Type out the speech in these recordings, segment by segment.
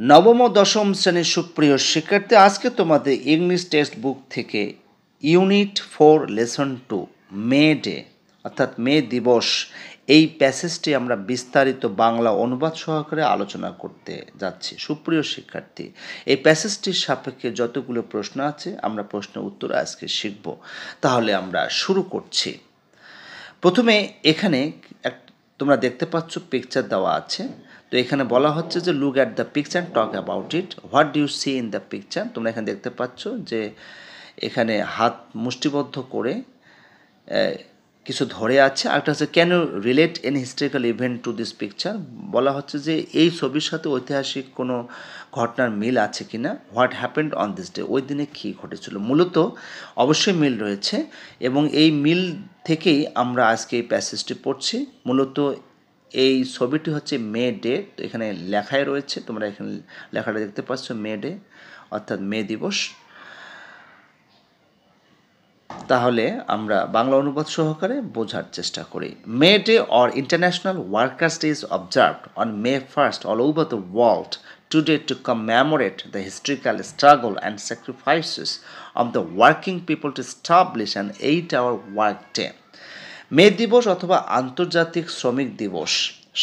নবম ও দশম শ্রেণীর সুপ্রিয় শিক্ষার্থী, আজকে তোমাদের ইংলিশ টেক্সট বুক থেকে ইউনিট 4 লেসন 2 মে ডে অর্থাৎ মে দিবস এই প্যাসেজটি আমরা বিস্তারিত বাংলা অনুবাদ সহকারে আলোচনা করতে যাচ্ছি। সুপ্রিয় শিক্ষার্থী, এই প্যাসেজটির সাপেক্ষে যতগুলো প্রশ্ন আছে আমরা প্রশ্নের উত্তর আজকে শিখব। তাহলে আমরা শুরু করছি। প্রথমে এখানে তোমরা দেখতে পাচ্ছ পিকচার দেওয়া আছে। তো এখানে বলা হচ্ছে যে look at the picture, talk about it, what do you see in the picture. তোমরা এখানে দেখতে পাচ্ছ যে এখানে হাত মুষ্টিবদ্ধ করে কিছু ধরে আছে। আরেকটা হচ্ছে can you relate an historical event to this picture. বলা হচ্ছে যে এই ছবির সাথে ঐতিহাসিক কোনো ঘটনার মিল আছে কি না। What happened on this day, ওই দিনে কী ঘটেছিল। মূলত অবশ্যই মিল রয়েছে এবং এই মিল থেকেই আমরা আজকে এই প্যাসেজটি পড়ছি। মূলত এই ছবিটি হচ্ছে মে ডে, তো এখানে লেখাই রয়েছে, তোমরা এখানে লেখাটা দেখতে পাচ্ছ, মে ডে অর্থাৎ মে দিবস। তাহলে আমরা বাংলা অনুবাদ সহকারে বোঝার চেষ্টা করি। May Day or international workers day is observed on May 1st all over the world today to commemorate the historical struggle and sacrifices of the working people to establish an 8-hour work day. মে দিবস অথবা আন্তর্জাতিক শ্রমিক দিবস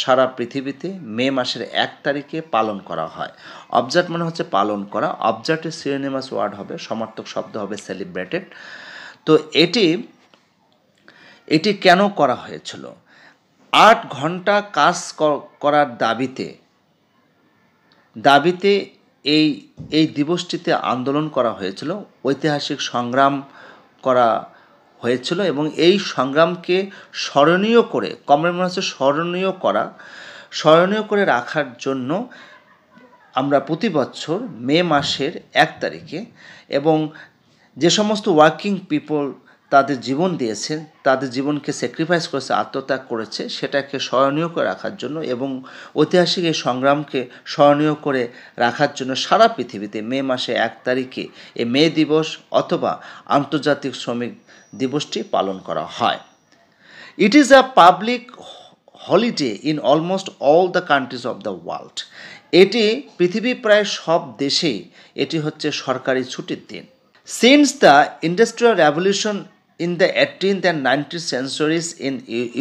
সারা পৃথিবীতে মে মাসের 1 তারিখে পালন করা হয়। অবজার্ভ মানে হচ্ছে পালন করা, অবজার্ভের সিনোনিমাস ওয়ার্ড হবে, সমার্থক শব্দ হবে সেলিব্রেটেড। তো এটি কেন করা হয়েছিল? 8 ঘন্টা কাজ করার দাবিতে এই দিবসটিতে আন্দোলন করা হয়েছিল, ঐতিহাসিক সংগ্রাম করা হয়েছিল এবং এই সংগ্রামকে স্মরণীয় করে স্মরণীয় করে রাখার জন্য আমরা প্রতি বছর মে মাসের 1 তারিখে এবং যে সমস্ত ওয়ার্কিং পিপল তাদের জীবন দিয়েছেন, তাদের জীবনকে স্যাক্রিফাইস করেছে, আত্মত্যাগ করেছে, সেটাকে স্মরণীয় করে রাখার জন্য এবং ঐতিহাসিক এই সংগ্রামকে স্মরণীয় করে রাখার জন্য সারা পৃথিবীতে মে মাসে 1 তারিখে এই মে দিবস অথবা আন্তর্জাতিক শ্রমিক দিবসটি পালন করা হয়। It is a public holiday in almost all the countries of the world. এটি পৃথিবীর প্রায় সব দেশেই এটি হচ্ছে সরকারি ছুটির দিন। Since the Industrial Revolution in the 18th and 19th centuries in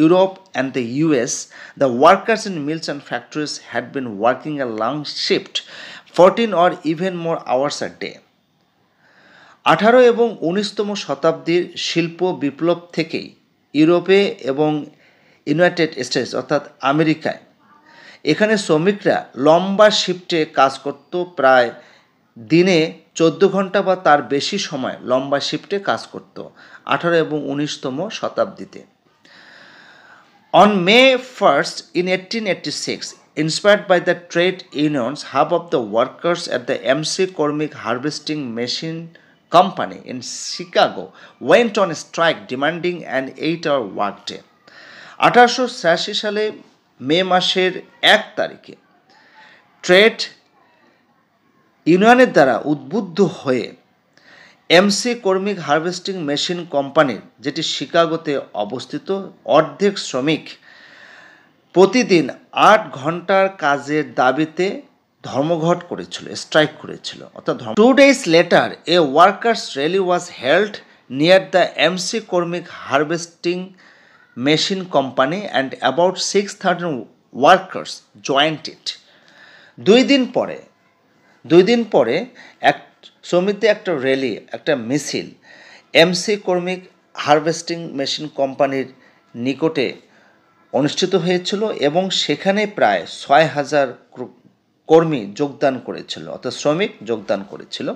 Europe and the US, the workers in mills and factories had been working a long shift, 14 or even more hours a day. 18 এবং 19তম শতাব্দীর শিল্প বিপ্লব থেকেই ইউরোপে এবং United states অর্থাৎ আমেরিকায় এখানে শ্রমিকরা লম্বা শিফটে কাজ করত, প্রায় দিনে 14 ঘন্টা বা তার বেশি সময় লম্বা শিফটে কাজ করত 18 এবং 19তম শতাব্দীতে। On May 1st in 1886, inspired by the trade unions, half of the workers at the MC Cormick Harvesting Machine Company in Chicago went on strike demanding an 8-hour workday. 1886 সালে মে মাসের 1 তারিখে ট্রেড ইউনিয়নের দ্বারা উদ্বুদ্ধ হয়ে এমসি কর্মিক হারভেস্টিং মেশিন কোম্পানির, যেটি শিকাগোতে অবস্থিত, অর্ধেক শ্রমিক প্রতিদিন 8 ঘন্টার কাজের দাবিতে ধর্মঘট করেছিল, স্ট্রাইক করেছিল অর্থাৎ 2 days later a workers rally was held near the McCormick harvesting machine company and about 6,000 workers joined it. 2 দিন পরে এক শ্রমিকদের একটা র্যালি, একটা মিছিল এমসি কর্মিক হারভেস্টিং মেশিন কোম্পানির নিকটে অনুষ্ঠিত হয়েছিল এবং সেখানে প্রায় 6,000 কর্মী যোগদান করেছিল অর্থাৎ শ্রমিক যোগদান করেছিল।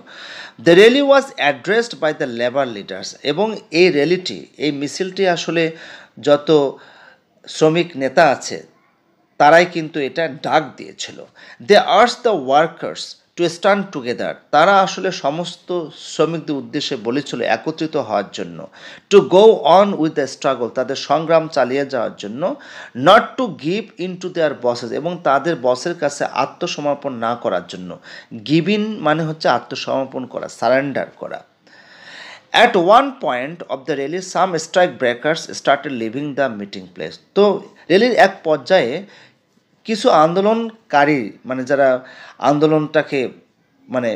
The rally was addressed by the labour leaders, এবং এই মিছিলটি আসলে যত শ্রমিক নেতা আছে তারাই কিন্তু এটা ডাক দিয়েছিল। They urge the workers to stand together, তারা আসলে সমস্ত শ্রমিকদের উদ্দেশ্যে বলেছিল একত্রিত হওয়ার জন্য। To go on with the struggle, তাদের সংগ্রাম চালিয়ে যাওয়ার জন্য। Not to give in to their bosses, এবং তাদের বসের কাছে আত্মসমর্পণ না করার জন্য। গিভ ইন মানে হচ্ছে আত্মসমর্পণ করা, সারেন্ডার করা। At one point of the rally, some strike breakers started leaving the meeting place. তো র্যালির এক পর্যায়ে কিছু আন্দোলনকারী মানে যারা আন্দোলনটাকে মানে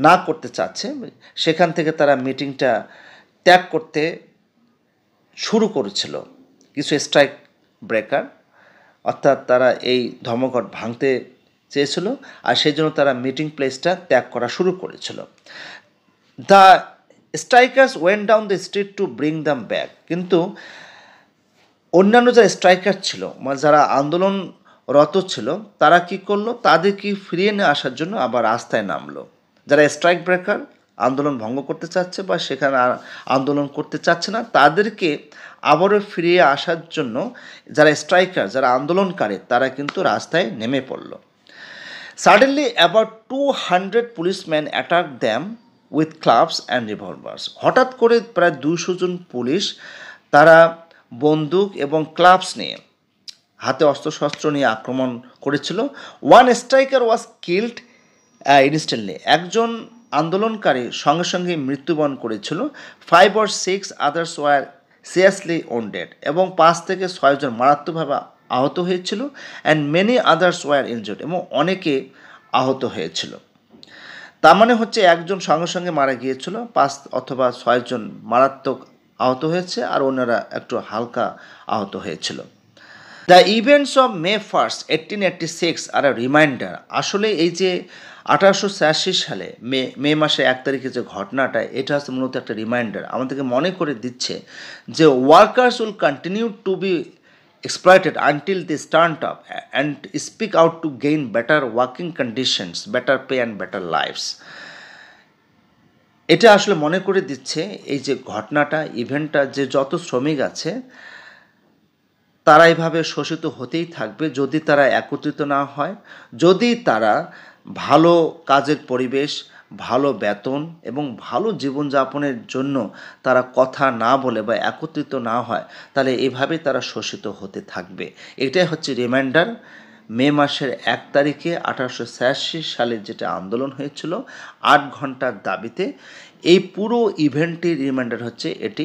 না করতে চাচ্ছে, সেখান থেকে তারা মিটিংটা ত্যাগ করতে শুরু করেছিল। কিছু স্ট্রাইক ব্রেকার, অর্থাৎ তারা এই ধর্মঘট ভাঙতে চেয়েছিল, আর সেই জন্য তারা মিটিং প্লেসটা ত্যাগ করা শুরু করেছিল। The strikers went down the street to bring them back, কিন্তু অন্যান্য যারা স্ট্রাইকার ছিল, মানে যারা আন্দোলনরত ছিল, তারা কি করলো, তাদেরকে ফিরিয়ে নিয়ে আসার জন্য আবার রাস্তায় নামলো। যারা স্ট্রাইক ব্রেকার আন্দোলন ভঙ্গ করতে চাচ্ছে বা সেখানে আন্দোলন করতে চাচ্ছে না, তাদেরকে আবারও ফিরিয়ে আসার জন্য যারা স্ট্রাইকার, যারা আন্দোলনকারী, তারা কিন্তু রাস্তায় নেমে পড়ল। Suddenly about 200 policeman attack them with clubs and রিভলভার্স। হঠাৎ করে প্রায় 200 জন পুলিশ, তারা বন্দুক এবং ক্লাবস নিয়ে, হাতে অস্ত্রশস্ত্র নিয়ে আক্রমণ করেছিল। One striker was killed instantly, একজন আন্দোলনকারী সঙ্গে সঙ্গে মৃত্যুবরণ করেছিল। 5 or 6 others war seriously wounded, এবং 5 থেকে 6 জন মারাত্মকভাবে আহত হয়েছিল। And many others war injured, এবং অনেকে আহত হয়েছিল। তার মানে হচ্ছে একজন সঙ্গে সঙ্গে মারা গিয়েছিল, 5 অথবা 6 জন মারাত্মক আহত হয়েছে, আর অন্যরা একটু হালকা আহত হয়েছিল। The events of May 1, 1886 are a reminder. আসলে এই যে 1886 সালে মে মাসে 1 তারিখে যে ঘটনাটা, এটা হচ্ছে মূলত একটা রিমাইন্ডার, আমাদেরকে মনে করে দিচ্ছে যে workers will continue to be exploited until they stand up and speak out to gain better working conditions, better pay and better lives. এটা আসলে মনে করে দিচ্ছে এই যে ঘটনাটা, ইভেন্টটা, যে যত শ্রমিক আছে তারা এইভাবে শোষিত হতেই থাকবে যদি তারা একত্রিত না হয়, যদি তারা ভালো কাজের পরিবেশ, ভালো বেতন এবং ভালো জীবনযাপনের জন্য তারা কথা না বলে বা একত্রিত না হয়, তাহলে এভাবে তারা শোষিত হতে থাকবে। এটাই হচ্ছে রিমাইন্ডার। মে মাসের 1 তারিখে 1886 সালে যেটা আন্দোলন হয়েছিল 8 ঘন্টার দাবিতে, এই পুরো ইভেন্টটির রিমাইন্ডার হচ্ছে এটি।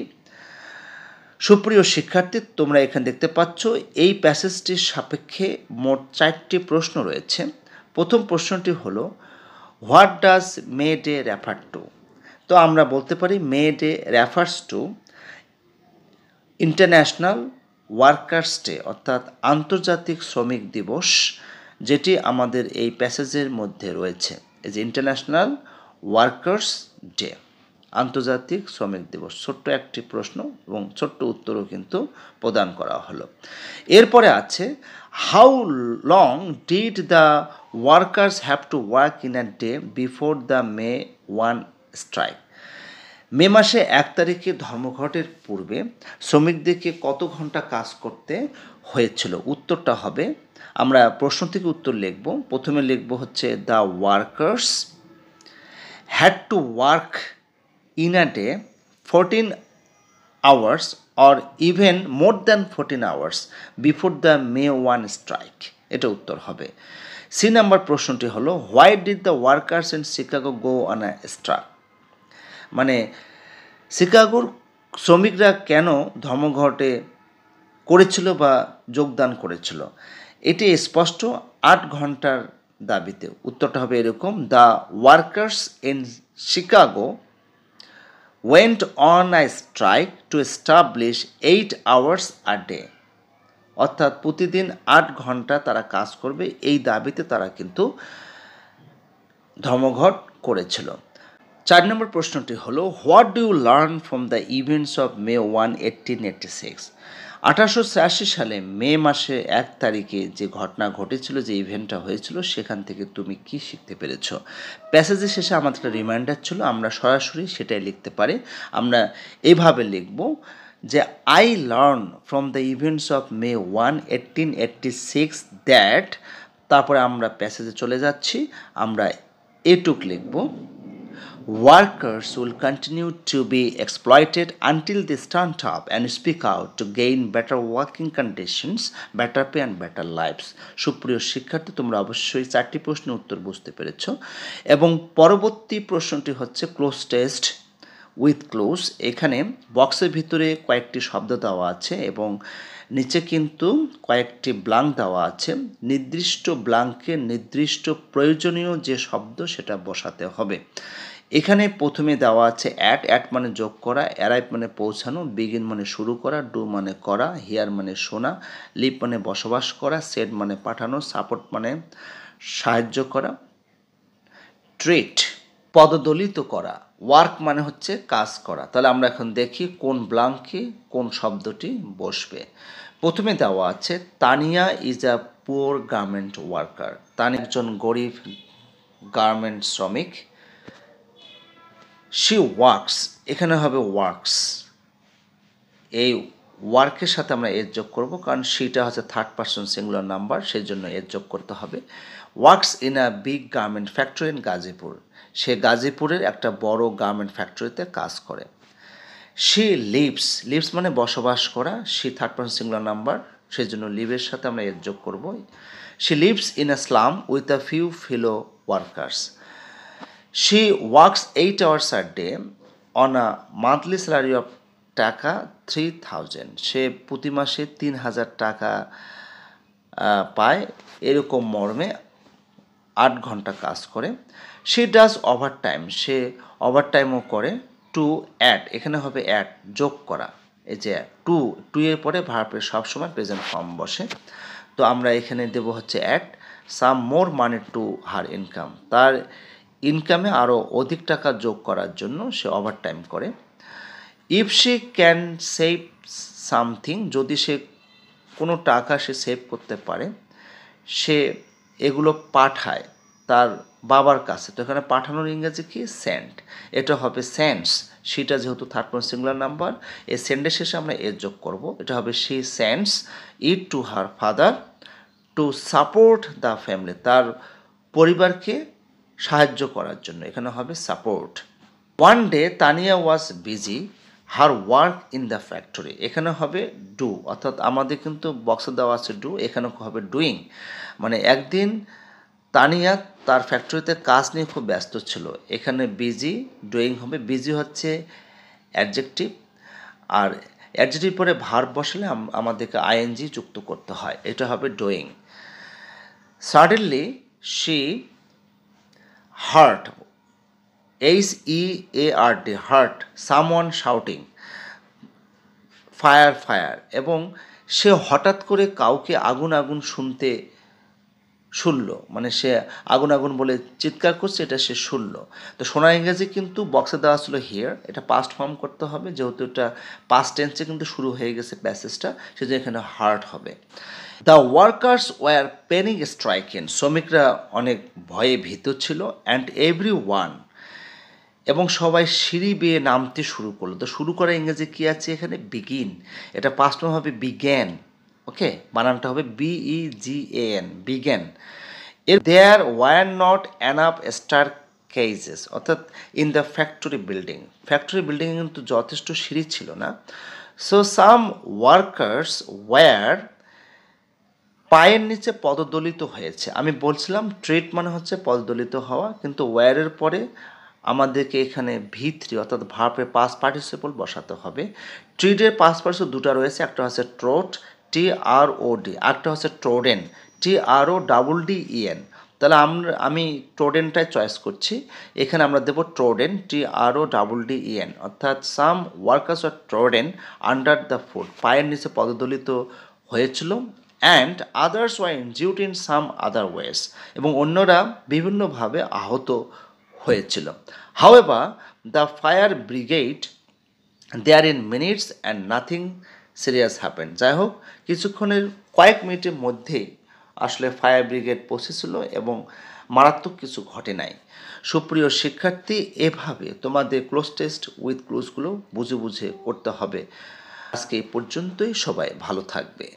সুপ্রিয় শিক্ষার্থী, তোমরা এখানে দেখতে পাচ্ছ এই প্যাসেজটির সাপেক্ষে মোট 4টি প্রশ্ন রয়েছে। প্রথম প্রশ্নটি হলো, what does May Day refer to? তো আমরা বলতে পারি May Day refers to international workers day, অর্থাৎ আন্তর্জাতিক শ্রমিক দিবস, যেটি আমাদের এই প্যাসেজের মধ্যে রয়েছে। এই যে ইন্টারন্যাশনাল ওয়ার্কার্স ডে, আন্তর্জাতিক শ্রমিক দিবস। ছোট্ট একটি প্রশ্ন এবং ছোট্ট উত্তরও কিন্তু প্রদান করা হলো। এরপরে আছে, how long did the workers have to work in a day before the May 1 strike? May মাসে 1 তারিখে ধর্মঘটের পূর্বে শ্রমিকদেরকে কত ঘন্টা কাজ করতে হয়েছিল? উত্তরটা হবে, আমরা প্রশ্ন থেকে উত্তর লিখব। প্রথমে লিখব হচ্ছে, the workers had to work in a day 14 hours or even more than 14 hours before the May 1 strike. এটা উত্তর হবে। সি নাম্বার প্রশ্নটি হলো, why did the workers in Chicago go on a strike? মানে শিকাগোর শ্রমিকরা কেন ধর্মঘটে করেছিল বা যোগদান করেছিল? এটি স্পষ্ট, 8 ঘন্টার দাবিতে। উত্তরটা হবে এরকম, the workers in Chicago went on a strike to establish 8 hours a day, অর্থাৎ প্রতিদিন 8 ঘন্টা তারা কাজ করবে, এই দাবিতে তারা কিন্তু ধর্মঘট করেছিল। 4 নম্বর প্রশ্নটি হলো, what do you learn from the events of May 1, 1886? 1886 সালে মে মাসে 1 তারিখে যে ঘটনা ঘটেছিল, যে ইভেন্টটা হয়েছিল, সেখান থেকে তুমি কি শিখতে পেরেছ? প্যাসেজের শেষে আমাদের একটা রিমাইন্ডার ছিল, আমরা সরাসরি সেটাই লিখতে পারি। আমরা এভাবে লিখব যে, I learn from the events of May 1, 1886 that, তারপরে আমরা প্যাসেজে চলে যাচ্ছি, আমরা এটুক লিখব, workers will continue to be exploited until they stand up and speak out to gain better working conditions, better pay and better lives. সুপ্রিয় শিক্ষার্থী, তোমরা অবশ্যই 4টি প্রশ্নের উত্তর বুঝতে পেরেছ। এবং পরবর্তী প্রশ্নটি হচ্ছে ক্লোজ টেস্ট, উইথ ক্লোজ। এখানে বক্সের ভিতরে কয়েকটি শব্দ দেওয়া আছে এবং নিচে কিন্তু কয়েকটি ব্লাঙ্ক দেওয়া আছে। নির্দিষ্ট ব্লাঙ্কে নির্দিষ্ট প্রয়োজনীয় যে শব্দ সেটা বসাতে হবে। এখানে প্রথমে দেওয়া আছে অ্যাট মানে যোগ করা, অ্যারাইভ মানে পৌঁছানো, বিগিন মানে শুরু করা, ডু মানে করা, হিয়ার মানে শোনা, লিভ মানে বসবাস করা, সেড মানে পাঠানো, সাপোর্ট মানে সাহায্য করা, ট্রিট পদদলিত করা, ওয়ার্ক মানে হচ্ছে কাজ করা। তাহলে আমরা এখন দেখি কোন ব্লাঙ্কে কোন শব্দটি বসবে। প্রথমে দেওয়া আছে Tania is a poor garment worker. Tania একজন গরিব গার্মেন্ট শ্রমিক। শি ওয়ার্কস, এখানে হবে ওয়ার্কস। এই ওয়ার্কের সাথে আমরা এর যোগ করব, কারণ সেটা হচ্ছে থার্ড পারসন সিঙ্গুলার নাম্বার, সেই জন্য এর যোগ করতে হবে। Works in a big garment factory in Gazipur. সে গাজীপুরের একটা বড় গার্মেন্ট ফ্যাক্টরিতে কাজ করে। শি লিভস মানে বসবাস করা, she third person singular number, সেই জন্য লিভের সাথে আমরা এর যোগ করব। She lives in a slum with a few fellow workers. She works 8 hours a day on a monthly salary of taka 3000। সে প্রতি মাসে 3000 টাকা পায়, এরকম মর্মে 8 ঘন্টা কাজ করে। সে ডাজ ওভার টাইম, সে ওভার টাইমও করে। টু অ্যাড, এখানে হবে অ্যাড যোগ করা। এই যে টু এর পরে ভার্বের সবসময় প্রেজেন্ট ফর্ম বসে। তো আমরা এখানে দেব হচ্ছে add some more money to her income. তার ইনকামে আরও অধিক টাকা যোগ করার জন্য সে ওভার টাইম করে। If she can save something, যদি সে কোনো টাকা সে সেভ করতে পারে, সে এগুলো পাঠায় তার বাবার কাছে। তো এখানে পাঠানোর ইংরেজি কি? সেন্ড। এটা হবে সেন্ডস। সেটা যেহেতু থার্ড পারসন সিঙ্গুলার নাম্বার, এই সেন্ডের শেষে আমরা এর যোগ করব। এটা হবে she sends it to her father to support the family. তার পরিবারকে সাহায্য করার জন্য, এখানে হবে support. One day Tania was busy her work in the factory. এখানে হবে ডু, অর্থাৎ আমাদের কিন্তু বক্সে দেওয়া আছে ডু, এখানে হবে ডুইং। মানে একদিন তানিয়া তার ফ্যাক্টরিতে কাজ নিয়ে খুব ব্যস্ত ছিল। এখানে বিজি, ডুইং হবে। বিজি হচ্ছে অ্যাডজেক্টিভ, আর অ্যাডজেক্টিভ পরে ভার্ব বসালে আমাদেরকে আইএনজি যুক্ত করতে হয়, এটা হবে doing. Suddenly she heart, HEARD, heart someone shouting fire fire, এবং সে হঠাৎ করে কাউকে আগুন আগুন শুনল, মানে সে আগুন আগুন বলে চিৎকার করছে, এটা সে শুনল। তো শোনার ইংরেজি কিন্তু বক্সে দেওয়া ছিল হিয়ার, এটা পাস্ট ফর্ম করতে হবে, যেহেতু এটা পাস্ট টেন্সে কিন্তু শুরু হয়ে গেছে প্যাসেজটা, সেজন্য এখানে হার্ট হবে। The workers war panic stricken, শ্রমিকরা অনেক ভয়ে ভীত ছিল। অ্যান্ড এভরি ওয়ান, এবং সবাই সিঁড়ি বেয়ে নামতে শুরু করলো। তো শুরু করা ইংরেজি কী আছে এখানে? বিগিন। এটা পাস্ট ফর্ম হবে বিগ্যান। ওকে, বানানটা হবে BEGAN, বিগ্যান। এর there were not enough staircases, অর্থাৎ in the factory building, factory বিল্ডিংয়ে কিন্তু যথেষ্ট সিঁড়ি ছিল না। সো সাম ওয়ার্কার্স ওয়ার, পায়ের নিচে পদদলিত হয়েছে। আমি বলছিলাম ট্রিট মানে হচ্ছে পদদলিত হওয়া, কিন্তু ওয়ারের পরে আমাদেরকে এখানে V3 অর্থাৎ ভার্বের পাস্ট পার্টিসিপল বসাতে হবে। ট্রিডের পাস্ট পার্টিসিপল দুটো রয়েছে, একটা হচ্ছে ট্রোট TROD, আরেকটা হচ্ছে ট্রোডেন TRODDEN। তাহলে আমি ট্রোডেনটাই চয়েস করছি। এখানে আমরা দেবো ট্রোডেন TRODDEN, অর্থাৎ some workers are trodden under the foot, পায়ের নিচে পদদলিত হয়েছিল। And others were injured in some other ways, এবং অন্যরা বিভিন্নভাবে আহত হয়েছিল। However the fire brigade there in minutes and nothing serious happen. যাই হোক, কিছুক্ষণের কয়েক মিনিটের মধ্যেই আসলে ফায়ার ব্রিগেড পৌঁছেছিল এবং মারাত্মক কিছু ঘটে নাই। সুপ্রিয় শিক্ষার্থী, এভাবে তোমাদের ক্লোজ টেস্ট উইথ ক্লোজগুলো বুঝে বুঝে করতে হবে। আজকে এই পর্যন্তই, সবাই ভালো থাকবে।